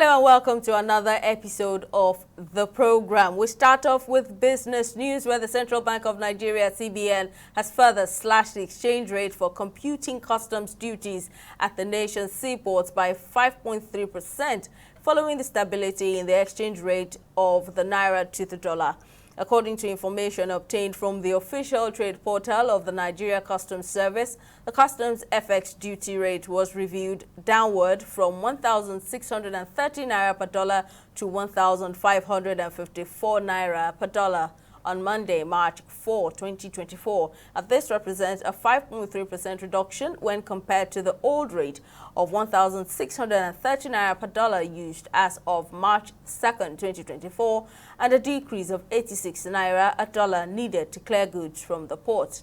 Hello and welcome to another episode of the program. We start off with business news where the Central Bank of Nigeria, CBN, has further slashed the exchange rate for computing customs duties at the nation's seaports by 5.3% following the stability in the exchange rate of the naira to the dollar. According to information obtained from the official trade portal of the Nigeria Customs Service, the customs FX duty rate was reviewed downward from 1,630 naira per dollar to 1,554 naira per dollar on Monday, March 4, 2024. And this represents a 5.3% reduction when compared to the old rate of 1,630 naira per dollar used as of March 2nd, 2024, and a decrease of 86 naira a dollar needed to clear goods from the port.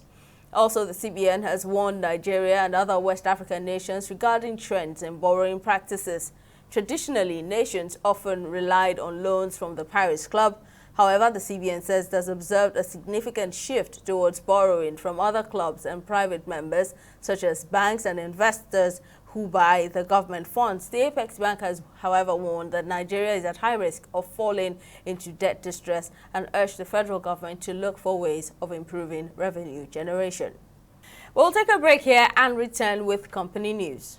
Also, the CBN has warned Nigeria and other West African nations regarding trends in borrowing practices. Traditionally, nations often relied on loans from the Paris Club. However, the CBN says it has observed a significant shift towards borrowing from other clubs and private members, such as banks and investors who buy the government funds. The Apex Bank has, however, warned that Nigeria is at high risk of falling into debt distress and urged the federal government to look for ways of improving revenue generation. We'll take a break here and return with company news.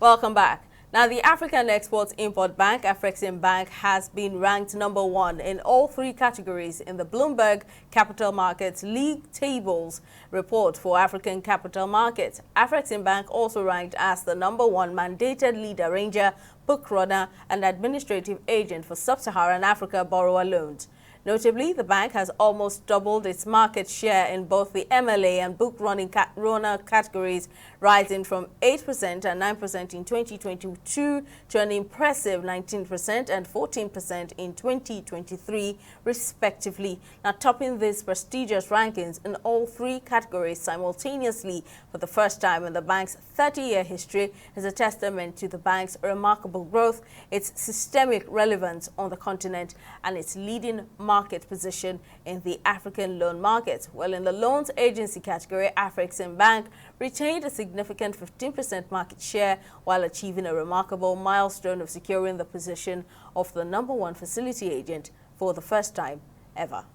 Welcome back. Now, the African Export-Import Bank, Afreximbank, has been ranked number 1 in all 3 categories in the Bloomberg Capital Markets League Tables report for African capital markets. Afreximbank also ranked as the number 1 mandated lead arranger, book runner, and administrative agent for Sub-Saharan Africa borrower loans. Notably, the bank has almost doubled its market share in both the MLA and book runner categories, rising from 8% and 9% in 2022 to an impressive 19% and 14% in 2023, respectively. Now, topping these prestigious rankings in all 3 categories simultaneously for the first time in the bank's 30-year history is a testament to the bank's remarkable growth, its systemic relevance on the continent, and its leading market position in the African loan market. Well, in the loans agency category, Afreximbank retained a significant 15% market share while achieving a remarkable milestone of securing the position of the number 1 facility agent for the first time ever.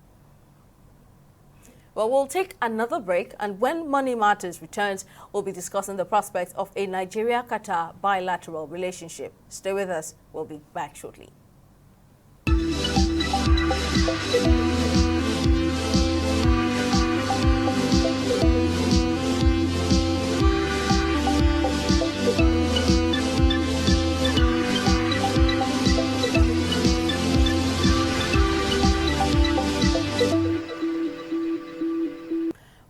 Well, we'll take another break, and when Money Matters returns, we'll be discussing the prospects of a Nigeria-Qatar bilateral relationship. Stay with us. We'll be back shortly.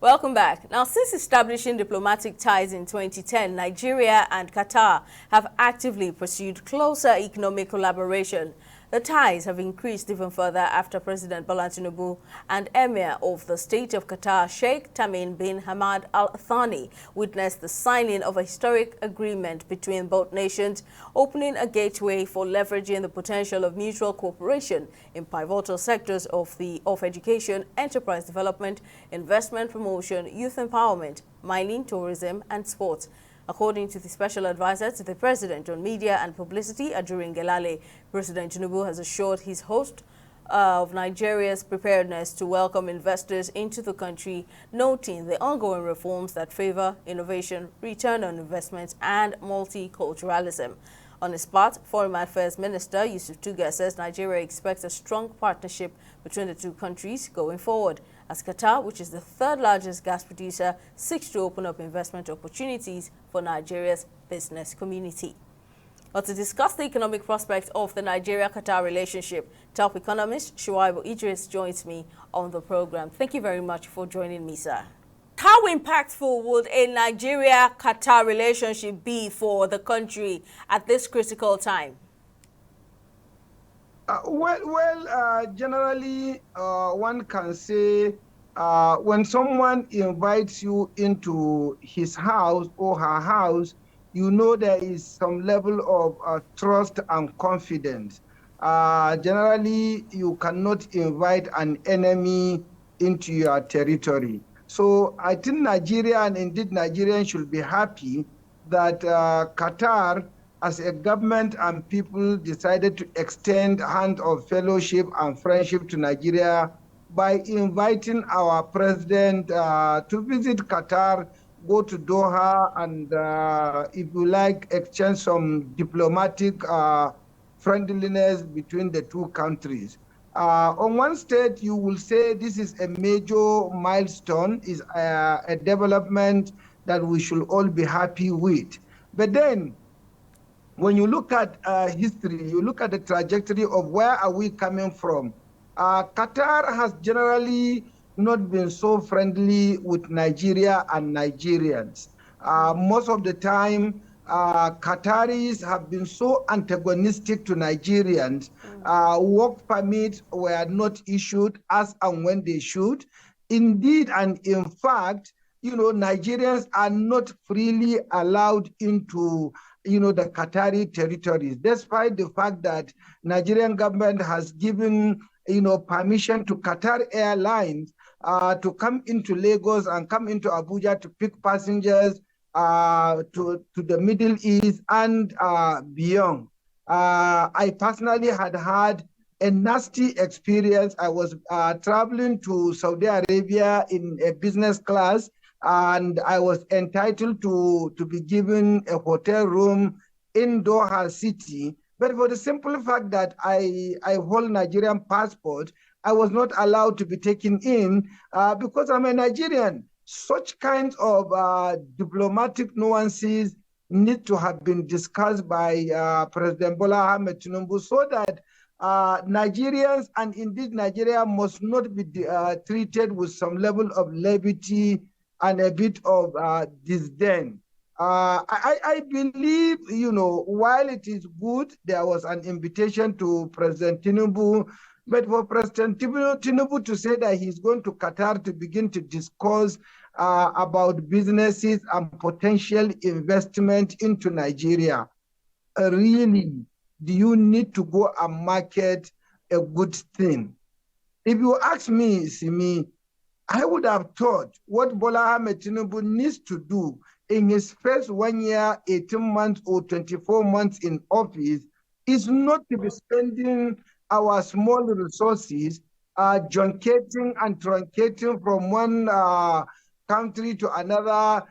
Welcome back. Now, since establishing diplomatic ties in 2010, Nigeria and Qatar have actively pursued closer economic collaboration. The ties have increased even further after President Bola Tinubu and Emir of the State of Qatar, Sheikh Tamim bin Hamad Al Thani, witnessed the signing of a historic agreement between both nations, opening a gateway for leveraging the potential of mutual cooperation in pivotal sectors of education, enterprise development, investment promotion, youth empowerment, mining, tourism, and sports. According to the special advisor to the president on media and publicity, Ajurin Gelale, President Tinubu has assured his host of Nigeria's preparedness to welcome investors into the country, noting the ongoing reforms that favor innovation, return on investment, and multiculturalism. On his part, Foreign Affairs Minister Yusuf Tuga says Nigeria expects a strong partnership between the 2 countries going forward, as Qatar, which is the 3rd largest gas producer, seeks to open up investment opportunities for Nigeria's business community. But to discuss the economic prospects of the Nigeria-Qatar relationship, top economist Shuaibu Idris joins me on the program. Thank you very much for joining me, sir. How impactful would a Nigeria-Qatar relationship be for the country at this critical time? Generally, one can say when someone invites you into his house or her house, you know there is some level of trust and confidence. Generally, you cannot invite an enemy into your territory. So I think Nigeria, and indeed Nigerians, should be happy that Qatar, as a government and people, decided to extend hand of fellowship and friendship to Nigeria by inviting our president to visit Qatar, go to Doha, and if you like, exchange some diplomatic friendliness between the two countries. On one state, you will say this is a major milestone, is a development that we should all be happy with. But then, when you look at history, you look at the trajectory of where are we coming from. Qatar has generally not been so friendly with Nigeria and Nigerians. Most of the time, Qataris have been so antagonistic to Nigerians. Work permits were not issued as and when they should. Indeed, and in fact, Nigerians are not freely allowed into the Qatari territories, despite the fact that Nigerian government has given, permission to Qatar Airlines to come into Lagos and come into Abuja to pick passengers to the Middle East and beyond. I personally had a nasty experience. I was traveling to Saudi Arabia in a business class, and I was entitled to be given a hotel room in Doha City. But for the simple fact that I hold Nigerian passport, I was not allowed to be taken in because I'm a Nigerian. Such kinds of diplomatic nuances need to have been discussed by President Bola Ahmed Tinubu so that Nigerians, and indeed Nigeria, must not be treated with some level of levity and a bit of disdain. I believe, while it is good, there was an invitation to President Tinubu, but for President Tinubu to say that he's going to Qatar to begin to discuss about businesses and potential investment into Nigeria, really, do you need to go and market a good thing? If you ask me, Simi, I would have thought what Bola Ahmed Tinubu needs to do in his first 1 year, 18 months, or 24 months in office is not to be spending our small resources junketing and truncating from one country to another,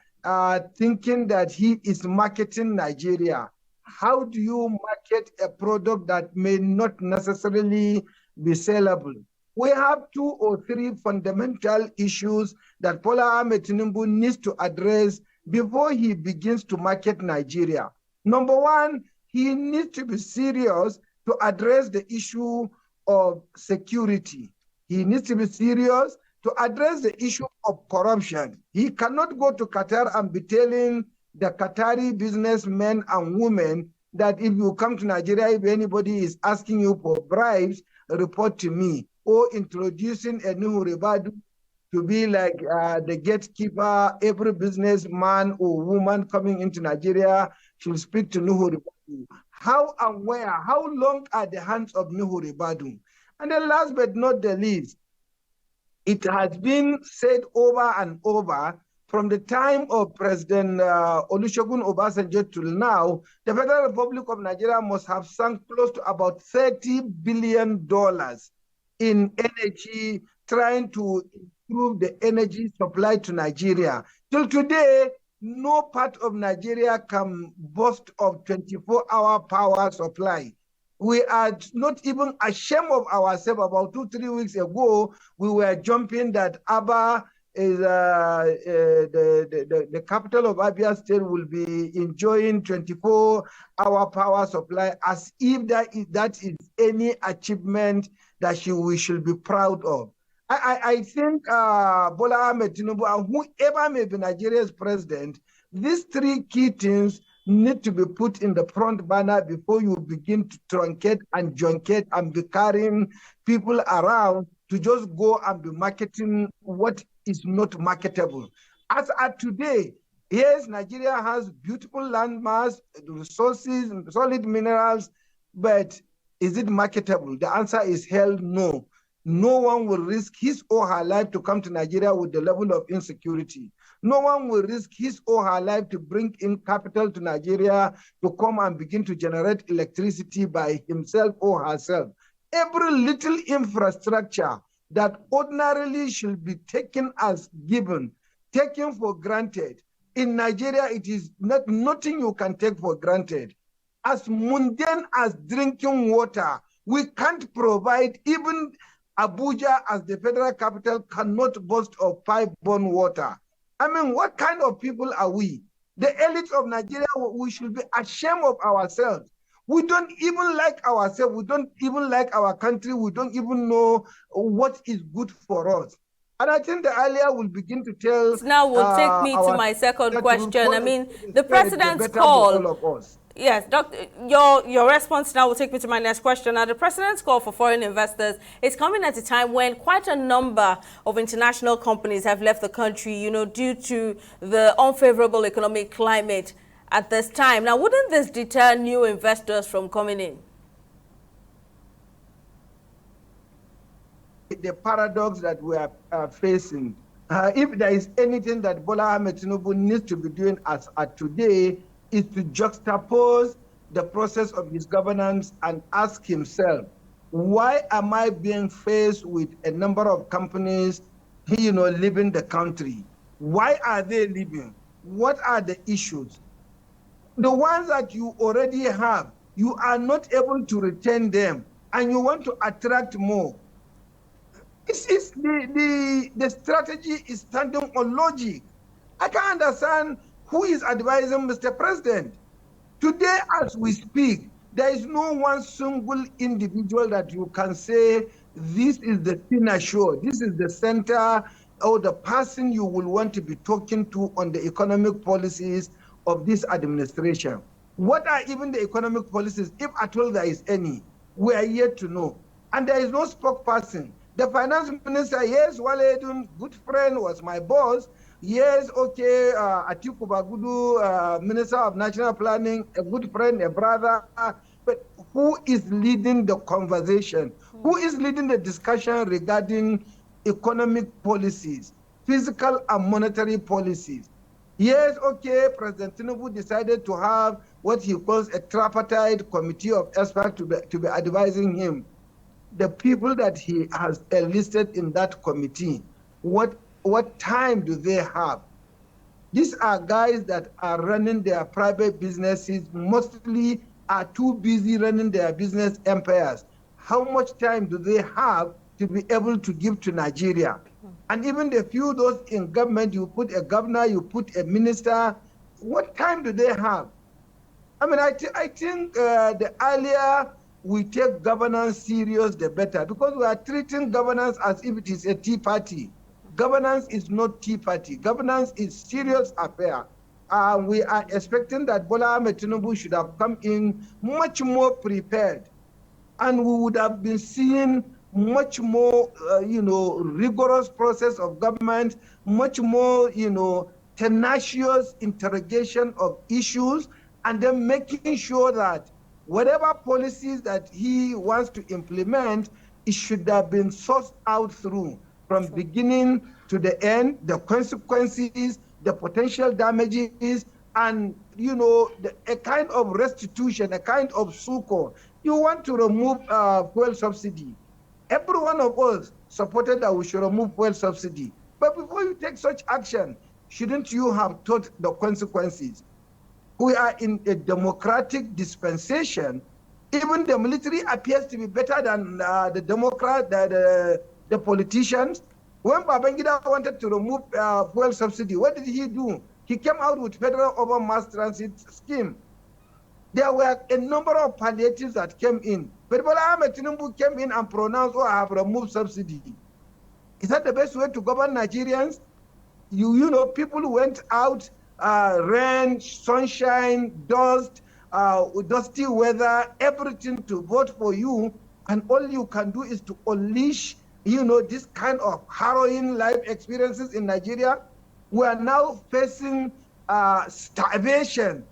thinking that he is marketing Nigeria. How do you market a product that may not necessarily be sellable? We have 2 or 3 fundamental issues that Bola Ahmed Tinubu needs to address before he begins to market Nigeria. Number one, he needs to be serious to address the issue of security. He needs to be serious to address the issue of corruption. He cannot go to Qatar and be telling the Qatari businessmen and women that if you come to Nigeria, if anybody is asking you for bribes, report to me, or introducing a new Ribadu to be like the gatekeeper. Every businessman or woman coming into Nigeria should speak to Nuhu Ribadu. How and where? How long are the hands of Nuhu Ribadu? And then last but not the least, it has been said over and over from the time of President Olusegun Obasanjo till now, the Federal Republic of Nigeria must have sunk close to about $30 billion in energy, trying to improve the energy supply to Nigeria. Till today, no part of Nigeria can boast of 24-hour power supply. We are not even ashamed of ourselves. About 2-3 weeks ago, we were jumping that Aba is the capital of Abia State will be enjoying 24-hour power supply, as if that is any achievement that we should be proud of. I think Bola Ahmed Tinubu and whoever may be Nigeria's president, these 3 key things need to be put in the front burner before you begin to truncate and junkate and be carrying people around to just go and be marketing what is not marketable. As at today, yes, Nigeria has beautiful land mass, resources, solid minerals, but is it marketable? The answer is hell no. No one will risk his or her life to come to Nigeria with the level of insecurity. No one will risk his or her life to bring in capital to Nigeria to come and begin to generate electricity by himself or herself. Every little infrastructure that ordinarily should be taken as given, taken for granted. In Nigeria, it is nothing you can take for granted. As mundane as drinking water, we can't provide. Even Abuja, as the federal capital, cannot boast of pipe-borne water. I mean, what kind of people are we? The elite of Nigeria, we should be ashamed of ourselves. We don't even like ourselves. We don't even like our country. We don't even know what is good for us. And I think the earlier will begin to tell Now will take me to our my second that will question. call I a mean, spade a the spade, the president's better for all call. of us. Yes, Doctor, your response now will take me to my next question. Now, the president's call for foreign investors is coming at a time when quite a number of international companies have left the country, due to the unfavorable economic climate at this time. Now, wouldn't this deter new investors from coming in? The paradox that we are facing. If there is anything that Bola Ahmed Tinubu needs to be doing as at today, is to juxtapose the process of his governance and ask himself, why am I being faced with a number of companies, leaving the country? Why are they leaving? What are the issues? The ones that you already have, you are not able to retain them, and you want to attract more. This is the strategy is standing on logic. I can't understand who is advising Mr. President. Today, as we speak, there is no one single individual that you can say, this is the show, this is the center, or the person you will want to be talking to on the economic policies of this administration. What are even the economic policies, if at all there is any? We are yet to know. And there is no spokesperson. The finance minister, yes, Wale Edun, good friend, was my boss. Yes, okay, Atiku Bagudu, Minister of National Planning, a good friend, a brother. But who is leading the conversation? Who is leading the discussion regarding economic policies, fiscal and monetary policies? Yes, okay, President Tinubu decided to have what he calls a tripartite committee of experts to be advising him. The people that he has enlisted in that committee, what time do they have? These are guys that are running their private businesses, mostly are too busy running their business empires. How much time do they have to be able to give to Nigeria? And even the few those in government, you put a governor, you put a minister, what time do they have? I mean, I think the earlier we take governance serious, the better, because we are treating governance as if it is a tea party. Governance is not tea party. Governance is serious affair. We are expecting that Bola Ahmed Tinubu should have come in much more prepared, and we would have been seeing much more, rigorous process of government, much more, tenacious interrogation of issues, and then making sure that whatever policies that he wants to implement, it should have been sourced out through from beginning to the end, the consequences, the potential damages, and a kind of restitution, a kind of succor. You want to remove fuel subsidy. Every one of us supported that we should remove fuel subsidy. But before you take such action, shouldn't you have thought the consequences? We are in a democratic dispensation. Even the military appears to be better than the politicians. When Babangida wanted to remove fuel subsidy, what did he do? He came out with federal urban mass transit scheme. There were a number of palliatives that came in. But Bola Ahmed Tinubu came in and pronounced, I have removed subsidy. Is that the best way to govern Nigerians? People went out, rain, sunshine, dust, dusty weather, everything to vote for you, and all you can do is to unleash this kind of harrowing life experiences in Nigeria. We are now facing starvation.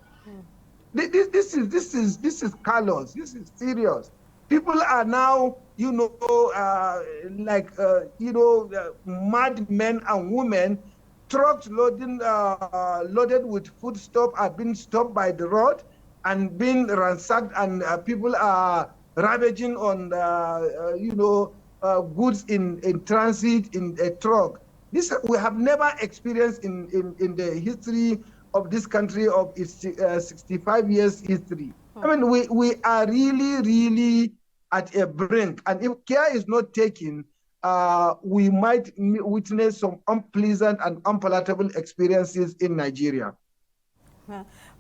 This is callous. This is serious. People are now, like mad men and women. Trucks loaded with foodstuff are being stopped by the road and being ransacked, and people are ravaging on goods in transit in a truck. This we have never experienced in the history of this country, of its 65 years history. I mean, we are really, really at a brink. And if care is not taken, we might witness some unpleasant and unpalatable experiences in Nigeria.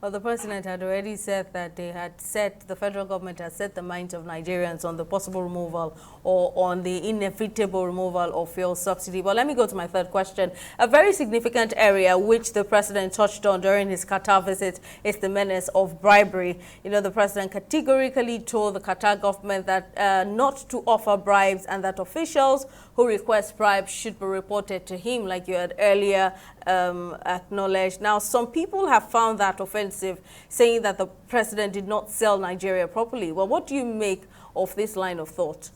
Well, the president had already said that the federal government has set the minds of Nigerians on the possible removal or on the inevitable removal of fuel subsidy. But let me go to my third question. A very significant area which the president touched on during his Qatar visit is the menace of bribery. The president categorically told the Qatar government that not to offer bribes, and that officials who request bribes should be reported to him, like you had earlier acknowledged. Now, some people have found that offensive, saying that the president did not sell Nigeria properly. Well, what do you make of this line of thought?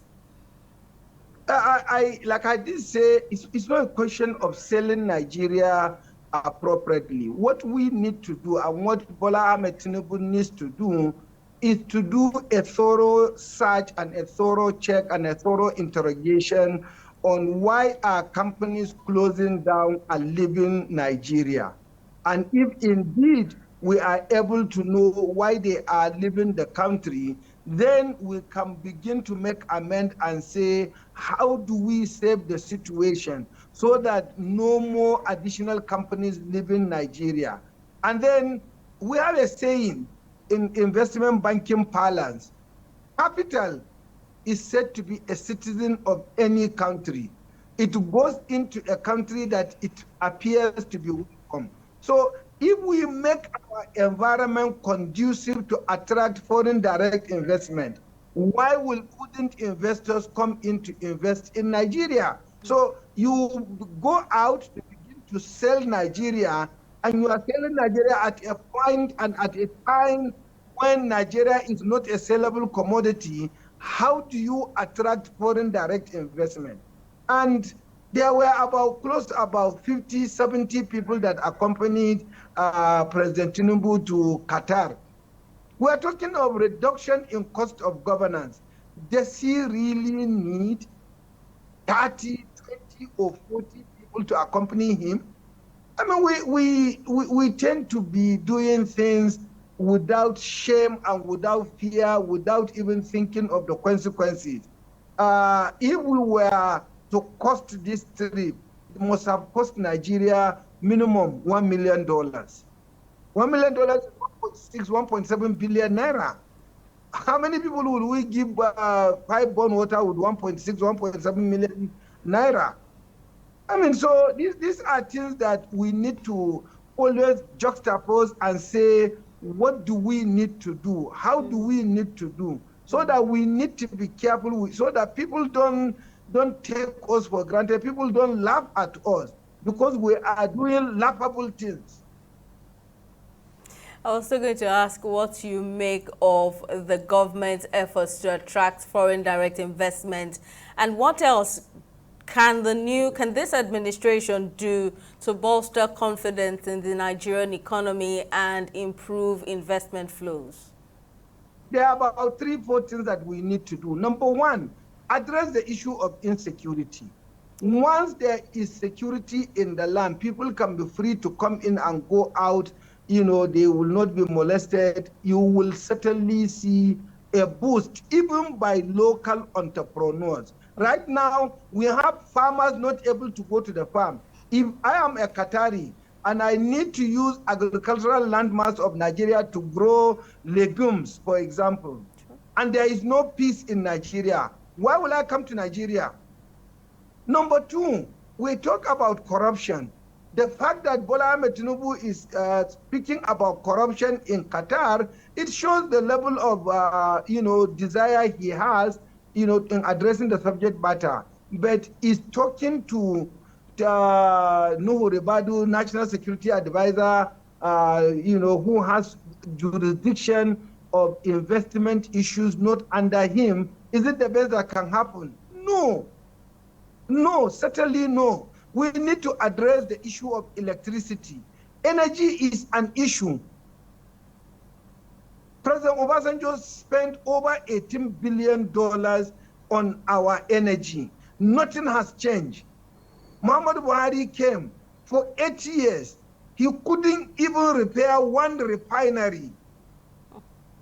Like I did say, it's not a question of selling Nigeria appropriately. What we need to do, and what Bola Ahmed Tinubu needs to do, is to do a thorough search and a thorough check and a thorough interrogation on why are companies closing down and leaving Nigeria. And if indeed we are able to know why they are leaving the country, then we can begin to make amend and say, how do we save the situation so that no more additional companies leaving Nigeria? And then we have a saying in investment banking parlance: capital is said to be a citizen of any country. It goes into a country that it appears to be welcome. So if we make our environment conducive to attract foreign direct investment, why wouldn't investors come in to invest in Nigeria? So you go out to begin to sell Nigeria, and you are selling Nigeria at a point and at a time when Nigeria is not a sellable commodity. How do you attract foreign direct investment? And there were close to about 50, 70 people that accompanied President Tinubu to Qatar. We're talking of reduction in cost of governance. Does he really need 30, 20, or 40 people to accompany him? I mean, we tend to be doing things without shame and without fear, without even thinking of the consequences. If we were to cost this trip, it must have cost Nigeria minimum $1 million. $1 million is 1.7 billion naira. How many people will we give pipe borne water with 1.7 million naira? I mean, so these are things that we need to always juxtapose and say, what do we need to do? How do we need to do? So that we need to be careful, so that people don't take us for granted. People don't laugh at us because we are doing laughable things. I was also going to ask what you make of the government's efforts to attract foreign direct investment, and what else can this administration do to bolster confidence in the Nigerian economy and improve investment flows? There are about 3-4 things that we need to do. Number one, address the issue of insecurity. Once there is security in the land, people can be free to come in and go out. They will not be molested. You will certainly see a boost, even by local entrepreneurs. Right now, we have farmers not able to go to the farm. If I am a Qatari and I need to use agricultural landmass of Nigeria to grow legumes, for example, and there is no peace in Nigeria, why will I come to Nigeria? Number two, we talk about corruption. The fact that Bola Ahmed Tinubu is speaking about corruption in Qatar, it shows the level of, desire he has, in addressing the subject matter. but is talking to Nuhu Ribadu, National Security Advisor, who has jurisdiction of investment issues not under him. Is it the best that can happen? No, no, certainly no. We need to address the issue of electricity. Energy is an issue. President Obasanjo spent over $18 billion on our energy. Nothing has changed. Muhammad Buhari came for 8 years. He couldn't even repair one refinery.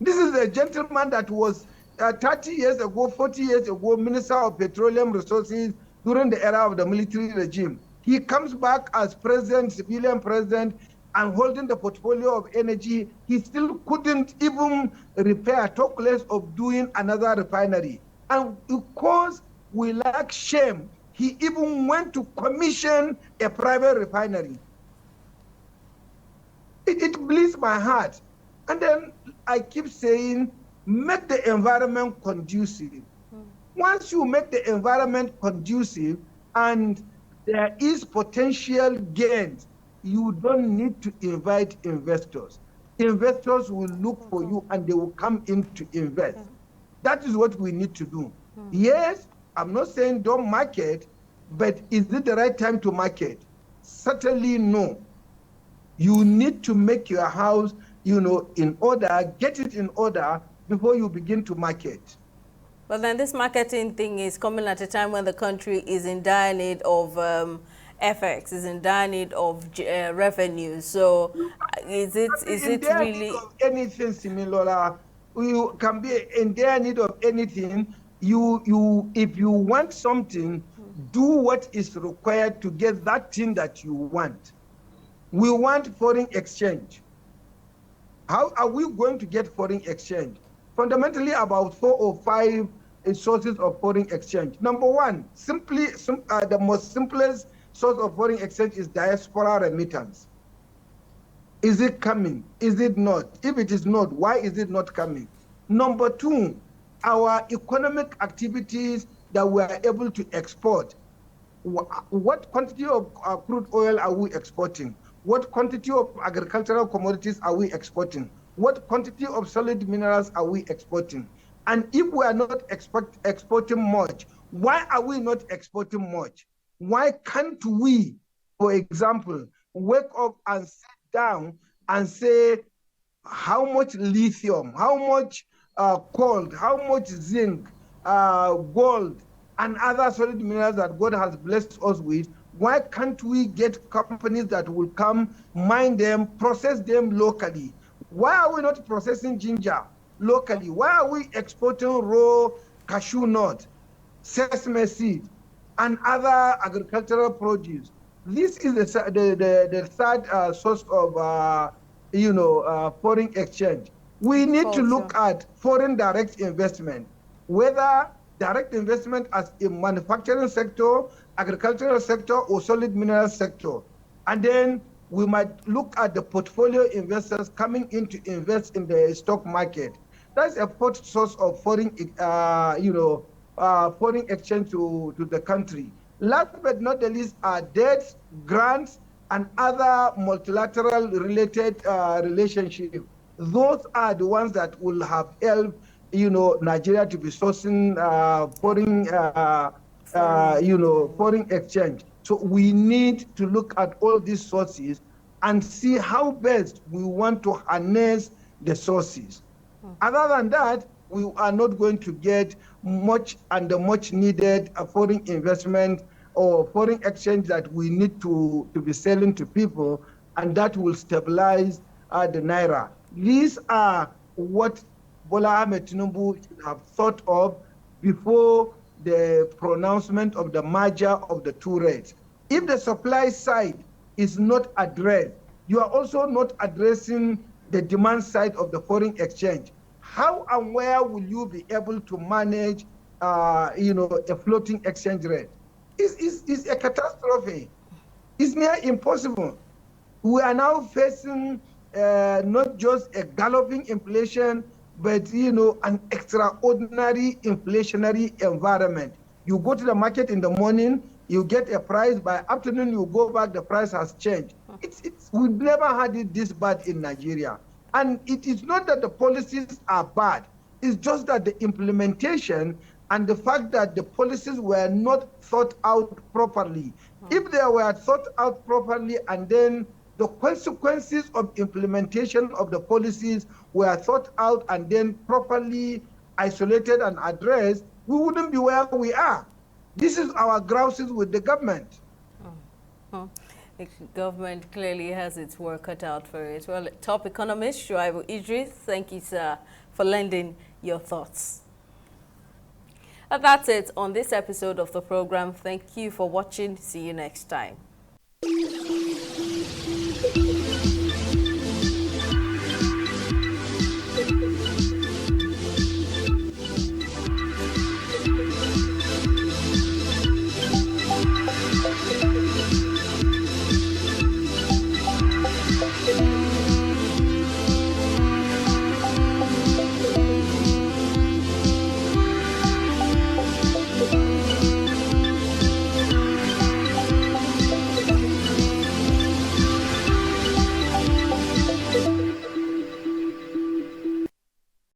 This is a gentleman that was 30 years ago, 40 years ago, Minister of Petroleum Resources during the era of the military regime. He comes back as president, civilian president, and holding the portfolio of energy. He still couldn't even repair, talk less of doing another refinery. And because we lack shame, he even went to commission a private refinery. It bleeds my heart. And then I keep saying, make the environment conducive. Once you make the environment conducive and there is potential gains, you don't need to invite investors. Investors will look for you and they will come in to invest. That is what we need to do. Yes, I'm not saying don't market, but is it the right time to market? Certainly no. You need to make your house, in order, get it in order before you begin to market. But then this marketing thing is coming at a time when the country is in dire need of FX, is in dire need of revenue. So is it really of anything similar? You can be in dire need of anything. If you want something, do what is required to get that thing that you want. We want foreign exchange. How are we going to get foreign exchange? Fundamentally, about 4 or 5 sources of foreign exchange. Number one, the most simplest source of foreign exchange is diaspora remittance. Is it coming? Is it not? If it is not, why is it not coming? Number two, our economic activities that we are able to export. What quantity of crude oil are we exporting? What quantity of agricultural commodities are we exporting? What quantity of solid minerals are we exporting? And if we are not exporting much, why are we not exporting much? Why can't we, for example, wake up and sit down and say how much lithium, how much coal, how much zinc, gold, and other solid minerals that God has blessed us with, why can't we get companies that will come, mine them, process them locally? Why are we not processing ginger locally? Why are we exporting raw cashew nut, sesame seed, and other agricultural produce? This is the third source of foreign exchange. We need to look at foreign direct investment, whether direct investment as in manufacturing sector, agricultural sector, or solid mineral sector. And then we might look at the portfolio investors coming in to invest in the stock market. That's a fourth source of foreign, foreign exchange to the country. Last but not the least are debts, grants, and other multilateral related relationships. Those are the ones that will have helped, Nigeria to be sourcing foreign exchange. So we need to look at all these sources and see how best we want to harness the sources. Other than that, we are not going to get much and the much needed foreign investment or foreign exchange that we need to be selling to people, and that will stabilize the Naira. These are what Bola Ahmed Tinubu should have thought of before the pronouncement of the merger of the two rates. If the supply side is not addressed, you are also not addressing the demand side of the foreign exchange. How and where will you be able to manage, a floating exchange rate? It's a catastrophe. It's near impossible. We are now facing not just a galloping inflation, but an extraordinary inflationary environment. You go to the market in the morning, you get a price. By afternoon, you go back, the price has changed. We've never had it this bad in Nigeria. And it is not that the policies are bad. It's just that the implementation and the fact that the policies were not thought out properly. If they were thought out properly and then the consequences of implementation of the policies were thought out and then properly isolated and addressed, we wouldn't be where we are. This is our grouses with the government. The government clearly has its work cut out for it. Well, top economist Shuaibu Idris, thank you, sir, for lending your thoughts. And that's it on this episode of the program. Thank you for watching. See you next time.